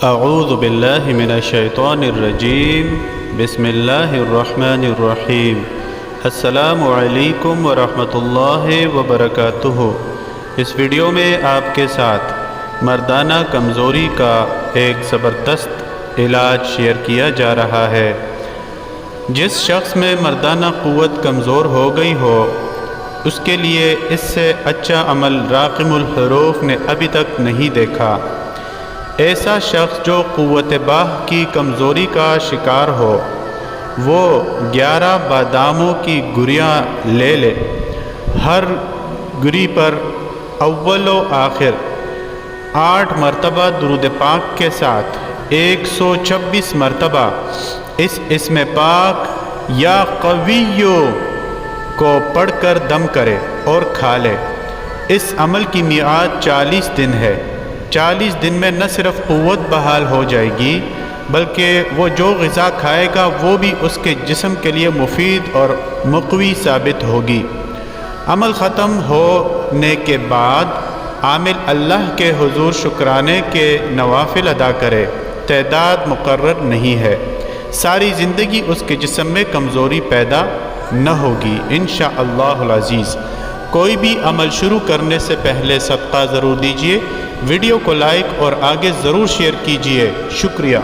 اعوذ باللہ من الشیطان الرجیم بسم اللہ الرحمن الرحیم السلام علیکم ورحمۃ اللہ وبرکاتہ۔ اس ویڈیو میں آپ کے ساتھ مردانہ کمزوری کا ایک زبردست علاج شیئر کیا جا رہا ہے۔ جس شخص میں مردانہ قوت کمزور ہو گئی ہو اس کے لیے اس سے اچھا عمل راقم الحروف نے ابھی تک نہیں دیکھا۔ ایسا شخص جو قوت باہ کی کمزوری کا شکار ہو وہ 11 باداموں کی گریاں لے لے، ہر گری پر اول و آخر 8 مرتبہ درود پاک کے ساتھ 126 مرتبہ اس اسم پاک یا قویو کو پڑھ کر دم کرے اور کھا لے۔ اس عمل کی میعاد 40 دن ہے۔ 40 دن میں نہ صرف قوت بحال ہو جائے گی بلکہ وہ جو غذا کھائے گا وہ بھی اس کے جسم کے لیے مفید اور مقوی ثابت ہوگی۔ عمل ختم ہونے کے بعد عامل اللہ کے حضور شکرانے کے نوافل ادا کرے، تعداد مقرر نہیں ہے۔ ساری زندگی اس کے جسم میں کمزوری پیدا نہ ہوگی انشاءاللہ العزیز۔ کوئی بھی عمل شروع کرنے سے پہلے صدقہ ضرور دیجیے، ویڈیو کو لائک اور آگے ضرور شیئر کیجیے۔ شکریہ۔